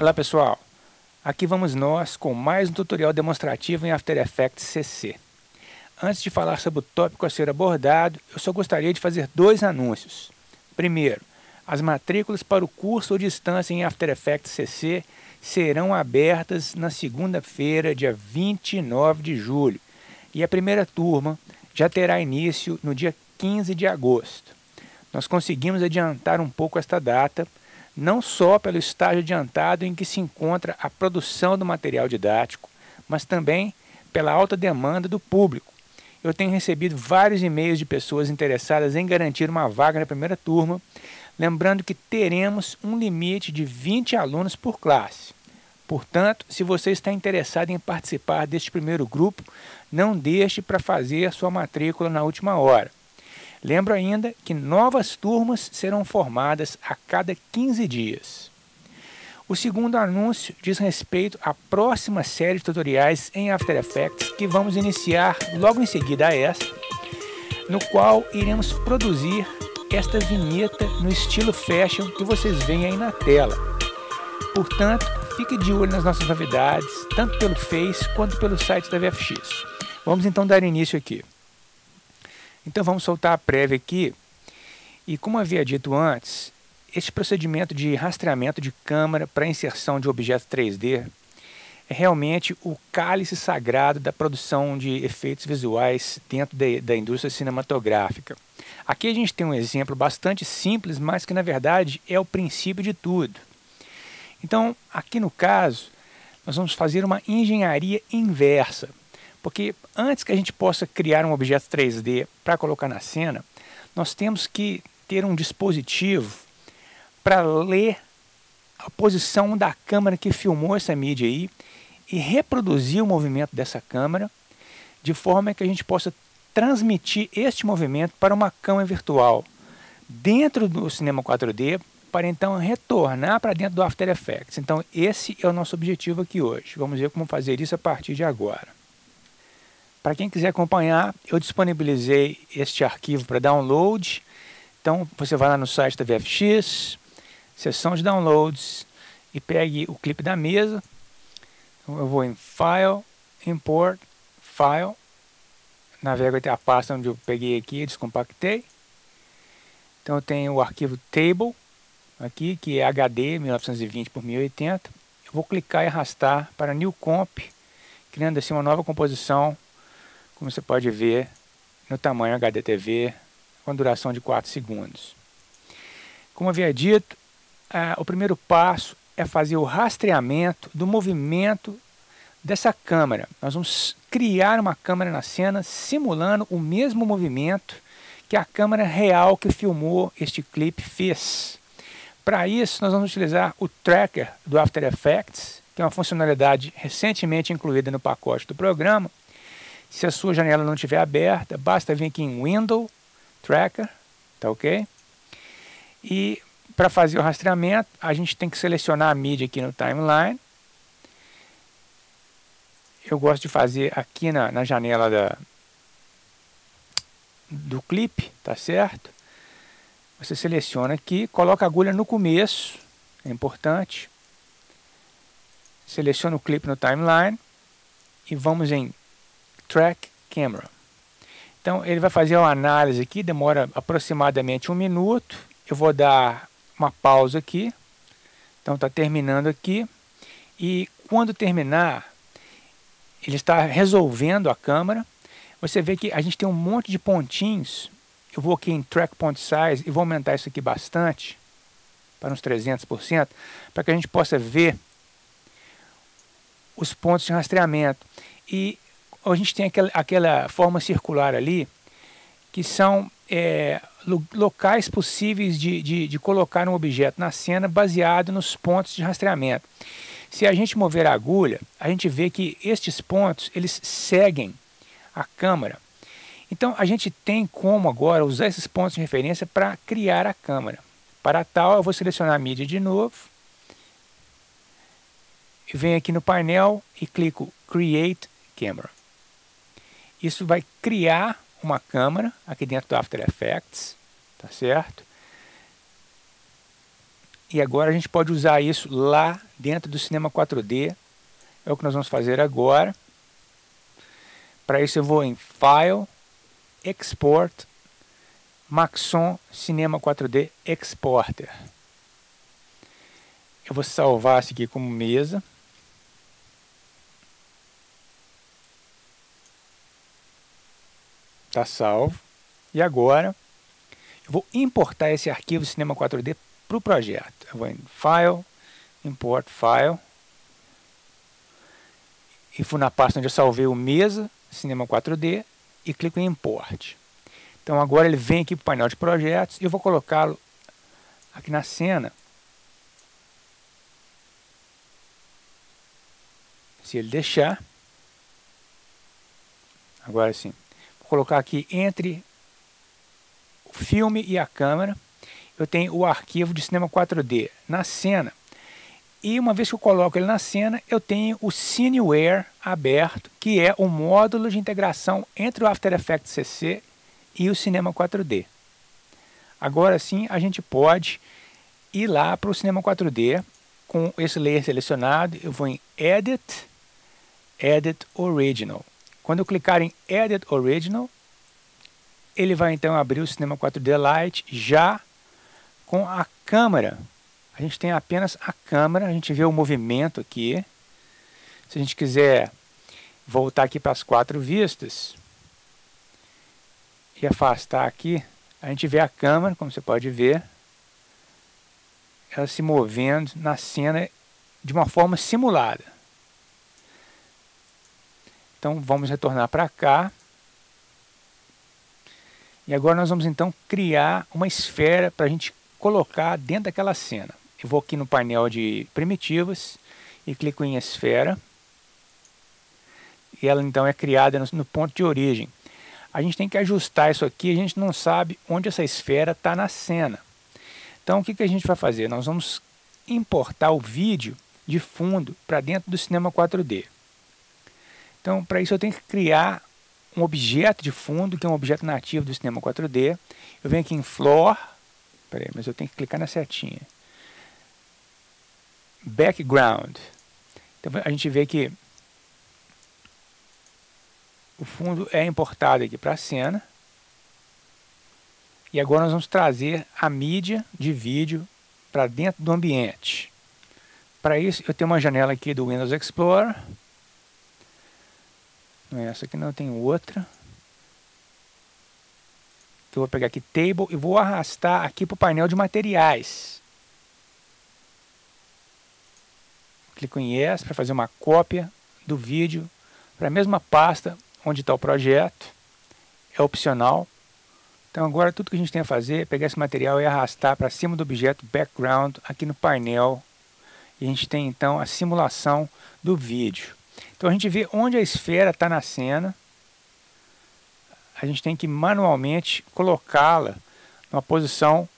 Olá pessoal, aqui vamos nós com mais um tutorial demonstrativo em After Effects CC. Antes de falar sobre o tópico a ser abordado, eu só gostaria de fazer dois anúncios. Primeiro, as matrículas para o curso ou distância em After Effects CC serão abertas na segunda-feira, dia 29 de julho, e a primeira turma já terá início no dia 15 de agosto. Nós conseguimos adiantar um pouco esta data, não só pelo estágio adiantado em que se encontra a produção do material didático, mas também pela alta demanda do público. Eu tenho recebido vários e-mails de pessoas interessadas em garantir uma vaga na primeira turma, lembrando que teremos um limite de 20 alunos por classe. Portanto, se você está interessado em participar deste primeiro grupo, não deixe para fazer sua matrícula na última hora. Lembro ainda que novas turmas serão formadas a cada 15 dias. O segundo anúncio diz respeito à próxima série de tutoriais em After Effects que vamos iniciar logo em seguida a esta, no qual iremos produzir esta vinheta no estilo fashion que vocês veem aí na tela. Portanto, fique de olho nas nossas novidades, tanto pelo Face quanto pelo site da VFX. Vamos então dar início aqui. Então vamos soltar a prévia aqui, e como havia dito antes, este procedimento de rastreamento de câmera para inserção de objetos 3D é realmente o cálice sagrado da produção de efeitos visuais dentro da indústria cinematográfica. Aqui a gente tem um exemplo bastante simples, mas que na verdade é o princípio de tudo. Então, aqui no caso, nós vamos fazer uma engenharia inversa. Porque antes que a gente possa criar um objeto 3D para colocar na cena, nós temos que ter um dispositivo para ler a posição da câmera que filmou essa mídia aí e reproduzir o movimento dessa câmera de forma que a gente possa transmitir este movimento para uma câmera virtual dentro do cinema 4D para então retornar para dentro do After Effects. Então esse é o nosso objetivo aqui hoje. Vamos ver como fazer isso a partir de agora. Para quem quiser acompanhar, eu disponibilizei este arquivo para download. Então você vai lá no site da VFX, seção de downloads, e pegue o clipe da mesa. Então, eu vou em File, Import, File, navego até a pasta onde eu peguei aqui e descompactei. Então eu tenho o arquivo Table, aqui, que é HD 1920 por 1080. Eu vou clicar e arrastar para New Comp, criando assim uma nova composição, como você pode ver, no tamanho HDTV, com duração de 4 segundos. Como havia dito, o primeiro passo é fazer o rastreamento do movimento dessa câmera. Nós vamos criar uma câmera na cena simulando o mesmo movimento que a câmera real que filmou este clipe fez. Para isso, nós vamos utilizar o Tracker do After Effects, que é uma funcionalidade recentemente incluída no pacote do programa. Se a sua janela não estiver aberta, basta vir aqui em Window, Tracker, tá ok? E para fazer o rastreamento, a gente tem que selecionar a mídia aqui no Timeline. Eu gosto de fazer aqui na janela do clipe, tá certo? Você seleciona aqui, coloca a agulha no começo, é importante. Seleciona o clipe no Timeline e vamos em Track Camera. Então ele vai fazer uma análise aqui, demora aproximadamente 1 minuto. Eu vou dar uma pausa aqui. Então está terminando aqui. E quando terminar, ele está resolvendo a câmera. Você vê que a gente tem um monte de pontinhos. Eu vou aqui em Track Point Size e vou aumentar isso aqui bastante, para uns 300%, para que a gente possa ver os pontos de rastreamento. E a gente tem aquela forma circular ali, que são locais possíveis de colocar um objeto na cena baseado nos pontos de rastreamento. Se a gente mover a agulha, a gente vê que estes pontos, eles seguem a câmera. Então a gente tem como agora usar esses pontos de referência para criar a câmera. Para tal, eu vou selecionar a mídia de novo. E venho aqui no painel e clico Create Camera. Isso vai criar uma câmera aqui dentro do After Effects, tá certo? E agora a gente pode usar isso lá dentro do Cinema 4D. É o que nós vamos fazer agora. Para isso eu vou em File, Export, Maxon Cinema 4D Exporter. Eu vou salvar isso aqui como mesa. Está salvo. E agora eu vou importar esse arquivo Cinema 4D para o projeto. Eu vou em File, Import File. E fui na pasta onde eu salvei o mesa, Cinema 4D, e clico em Import. Então agora ele vem aqui para o painel de projetos e eu vou colocá-lo aqui na cena. Se ele deixar. Agora sim. Vou colocar aqui entre o filme e a câmera. Eu tenho o arquivo de Cinema 4D na cena. E uma vez que eu coloco ele na cena, eu tenho o Cineware aberto, que é o módulo de integração entre o After Effects CC e o Cinema 4D. Agora sim, a gente pode ir lá para o Cinema 4D com esse layer selecionado. Eu vou em Edit, Edit Original. Quando eu clicar em Edit Original, ele vai então abrir o Cinema 4D Lite já com a câmera. A gente tem apenas a câmera, a gente vê o movimento aqui. Se a gente quiser voltar aqui para as 4 vistas e afastar aqui, a gente vê a câmera, como você pode ver, ela se movendo na cena de uma forma simulada. Então vamos retornar para cá. E agora nós vamos então criar uma esfera para a gente colocar dentro daquela cena. Eu vou aqui no painel de primitivas e clico em esfera. E ela então é criada no ponto de origem. A gente tem que ajustar isso aqui, a gente não sabe onde essa esfera está na cena. Então o que a gente vai fazer? Nós vamos importar o vídeo de fundo para dentro do Cinema 4D. Então para isso eu tenho que criar um objeto de fundo, que é um objeto nativo do Cinema 4D. Eu venho aqui em Floor, peraí, mas eu tenho que clicar na setinha. Background. Então a gente vê que o fundo é importado aqui para a cena. E agora nós vamos trazer a mídia de vídeo para dentro do ambiente. Para isso eu tenho uma janela aqui do Windows Explorer. Não é essa aqui não, eu tenho outra. Eu vou pegar aqui Table e vou arrastar aqui para o painel de materiais. Clico em Yes para fazer uma cópia do vídeo para a mesma pasta onde está o projeto. É opcional. Então agora tudo que a gente tem a fazer é pegar esse material e arrastar para cima do objeto Background aqui no painel. E a gente tem então a simulação do vídeo. Então a gente vê onde a esfera está na cena. A gente tem que manualmente colocá-la numa posição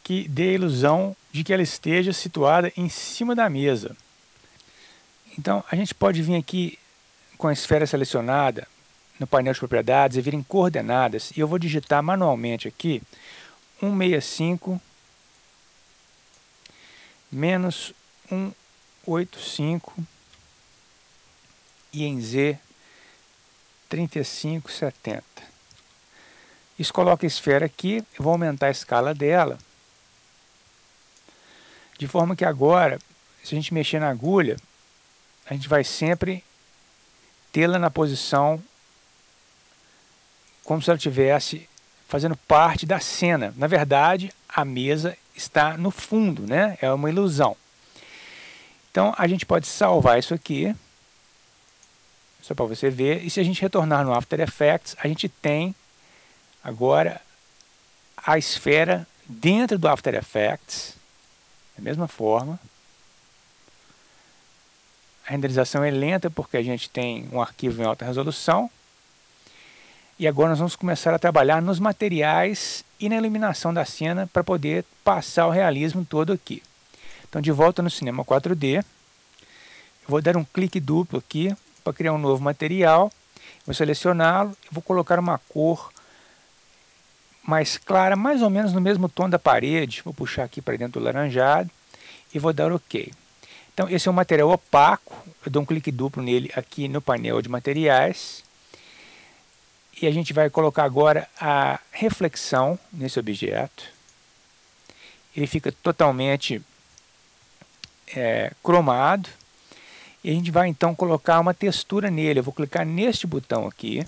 que dê a ilusão de que ela esteja situada em cima da mesa. Então a gente pode vir aqui com a esfera selecionada no painel de propriedades e vir em coordenadas. E eu vou digitar manualmente aqui 165 menos 185 e em Z 3570. Isso coloca a esfera aqui, eu vou aumentar a escala dela, de forma que agora, se a gente mexer na agulha, a gente vai sempre tê-la na posição como se ela estivesse fazendo parte da cena. Na verdade, a mesa está no fundo, né? É uma ilusão. Então, a gente pode salvar isso aqui, só para você ver. E se a gente retornar no After Effects, a gente tem agora a esfera dentro do After Effects, da mesma forma. A renderização é lenta porque a gente tem um arquivo em alta resolução. E agora nós vamos começar a trabalhar nos materiais e na iluminação da cena para poder passar o realismo todo aqui. Então, de volta no Cinema 4D, eu vou dar um clique duplo aqui para criar um novo material. Vou selecioná-lo e vou colocar uma cor mais clara, mais ou menos no mesmo tom da parede. Vou puxar aqui para dentro do laranjado. e vou dar OK. Então esse é um material opaco, eu dou um clique duplo nele aqui no painel de materiais. E a gente vai colocar agora a reflexão nesse objeto. Ele fica totalmente cromado. E a gente vai então colocar uma textura nele. Eu vou clicar neste botão aqui.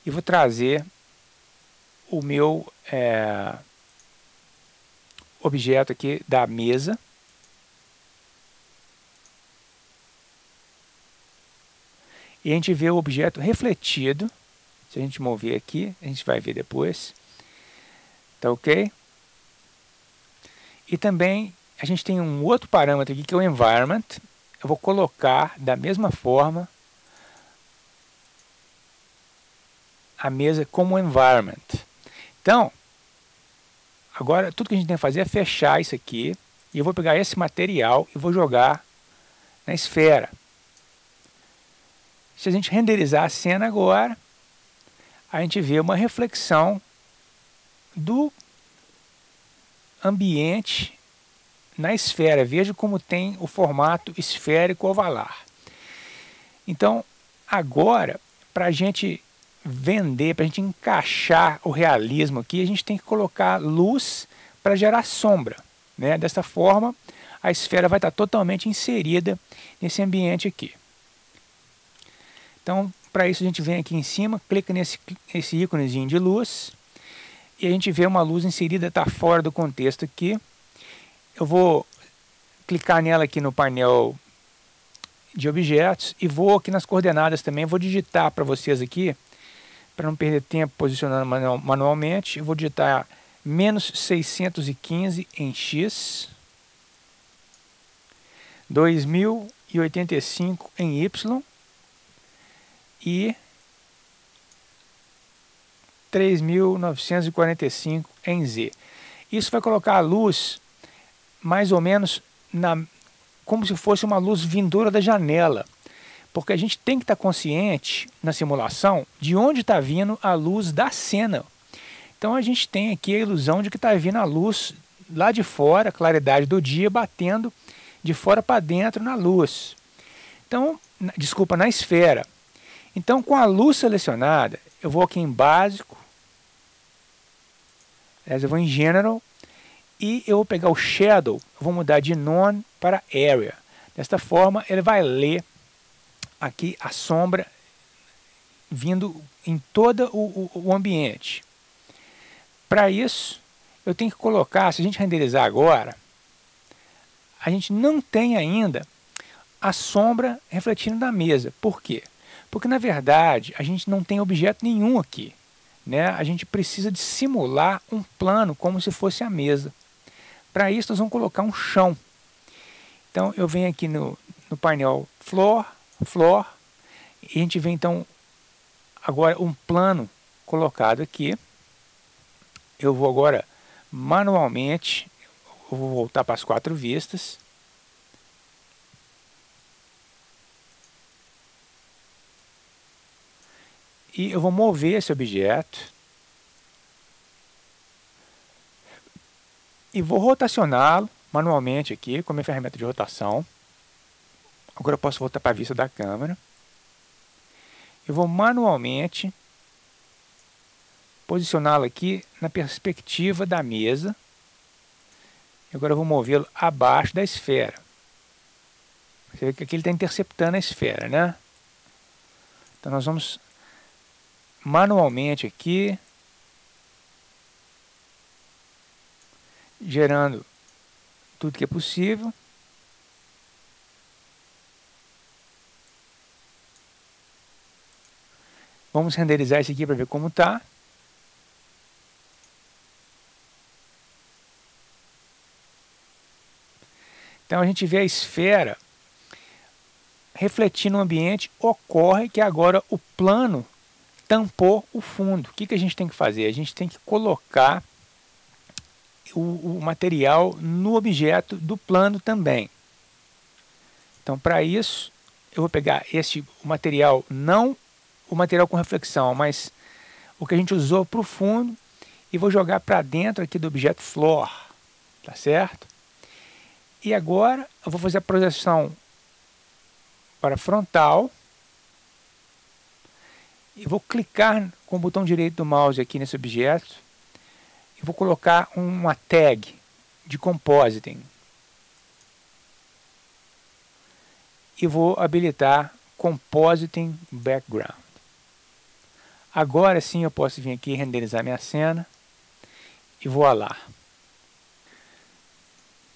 E vou trazer o meu objeto aqui da mesa. E a gente vê o objeto refletido. Se a gente mover aqui, a gente vai ver depois. Tá ok? E também a gente tem um outro parâmetro aqui que é o environment. Eu vou colocar da mesma forma a mesa como environment. Então, agora tudo que a gente tem que fazer é fechar isso aqui. E eu vou pegar esse material e vou jogar na esfera. Se a gente renderizar a cena agora, a gente vê uma reflexão do ambiente na esfera. Veja como tem o formato esférico ovalar. Então, agora, para a gente vender, para a gente encaixar o realismo aqui, a gente tem que colocar luz para gerar sombra, né? Dessa forma, a esfera vai estar totalmente inserida nesse ambiente aqui. Então, para isso a gente vem aqui em cima, clica nesse íconezinho de luz e a gente vê uma luz inserida, está fora do contexto aqui. Eu vou clicar nela aqui no painel de objetos e vou aqui nas coordenadas também, vou digitar para vocês aqui, para não perder tempo posicionando manualmente, eu vou digitar menos 615 em X, 2085 em Y, e 3.945 em Z. Isso vai colocar a luz mais ou menos como se fosse uma luz vindoura da janela. Porque a gente tem que estar consciente na simulação de onde está vindo a luz da cena. Então a gente tem aqui a ilusão de que está vindo a luz lá de fora, a claridade do dia batendo de fora para dentro na luz. Então, desculpa, na esfera. Então, com a luz selecionada, eu vou aqui em Básico, eu vou em General, e eu vou pegar o Shadow, eu vou mudar de None para Area. Desta forma, ele vai ler aqui a sombra vindo em todo o ambiente. Para isso, eu tenho que colocar, se a gente renderizar agora, a gente não tem ainda a sombra refletindo na mesa. Por quê? Porque, na verdade, a gente não tem objeto nenhum aqui, né? A gente precisa de simular um plano como se fosse a mesa. Para isso, nós vamos colocar um chão. Então, eu venho aqui no painel Floor, e a gente vê, então, agora um plano colocado aqui. Eu vou agora, manualmente, eu vou voltar para as 4 vistas. E eu vou mover esse objeto. E vou rotacioná-lo manualmente aqui com a minha ferramenta de rotação. Agora eu posso voltar para a vista da câmera. Eu vou manualmente posicioná-lo aqui na perspectiva da mesa. Agora eu vou movê-lo abaixo da esfera. Você vê que aqui ele está interceptando a esfera, né? Então nós vamos manualmente aqui, gerando tudo que é possível. Vamos renderizar isso aqui para ver como está. Então a gente vê a esfera refletindo o ambiente, ocorre que agora o plano tampou o fundo. O que a gente tem que fazer? A gente tem que colocar o material no objeto do plano também. Então, para isso, eu vou pegar o material, não o material com reflexão, mas o que a gente usou para o fundo, e vou jogar para dentro aqui do objeto Floor, tá certo? E agora eu vou fazer a projeção para frontal. E vou clicar com o botão direito do mouse aqui nesse objeto. E vou colocar uma tag de compositing. E vou habilitar Compositing Background. Agora sim eu posso vir aqui e renderizar minha cena. E vou lá.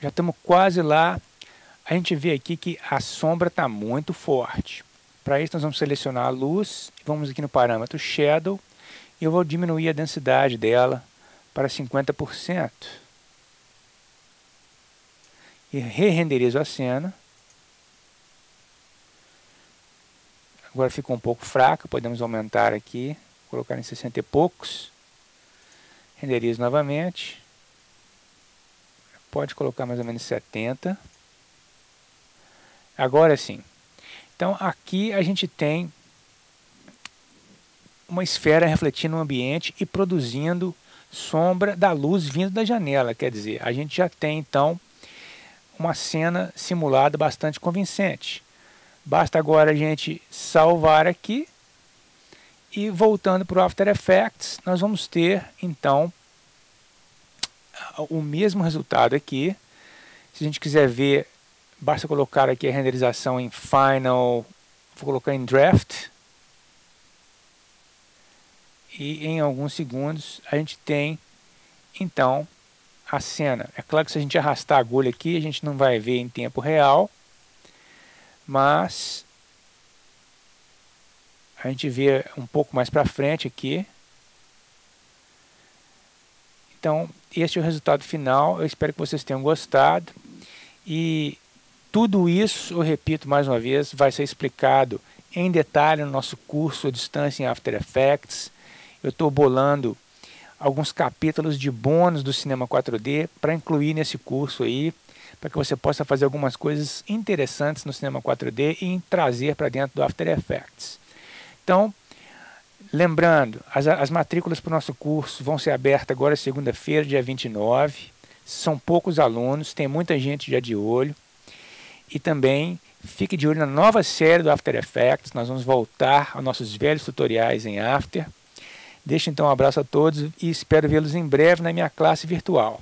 Já estamos quase lá. A gente vê aqui que a sombra está muito forte. Para isso nós vamos selecionar a luz. Vamos aqui no parâmetro Shadow. E eu vou diminuir a densidade dela para 50%. E re-renderizo a cena. Agora ficou um pouco fraca, podemos aumentar aqui, colocar em 60 e poucos. Renderizo novamente. Pode colocar mais ou menos 70. Agora sim. Então aqui a gente tem uma esfera refletindo o ambiente e produzindo sombra da luz vindo da janela. Quer dizer, a gente já tem então uma cena simulada bastante convincente. Basta agora a gente salvar aqui e voltando para o After Effects, nós vamos ter então o mesmo resultado aqui. Se a gente quiser ver, basta colocar aqui a renderização em Final, vou colocar em Draft. E em alguns segundos a gente tem então a cena. É claro que se a gente arrastar a agulha aqui, a gente não vai ver em tempo real. Mas a gente vê um pouco mais para frente aqui. Então, este é o resultado final. Eu espero que vocês tenham gostado. E tudo isso, eu repito mais uma vez, vai ser explicado em detalhe no nosso curso à distância em After Effects. Eu estou bolando alguns capítulos de bônus do Cinema 4D para incluir nesse curso aí, para que você possa fazer algumas coisas interessantes no Cinema 4D e trazer para dentro do After Effects. Então, lembrando, as matrículas para o nosso curso vão ser abertas agora segunda-feira, dia 29. São poucos alunos, tem muita gente já de olho. E também fique de olho na nova série do After Effects. Nós vamos voltar aos nossos velhos tutoriais em After. Deixo então um abraço a todos e espero vê-los em breve na minha classe virtual.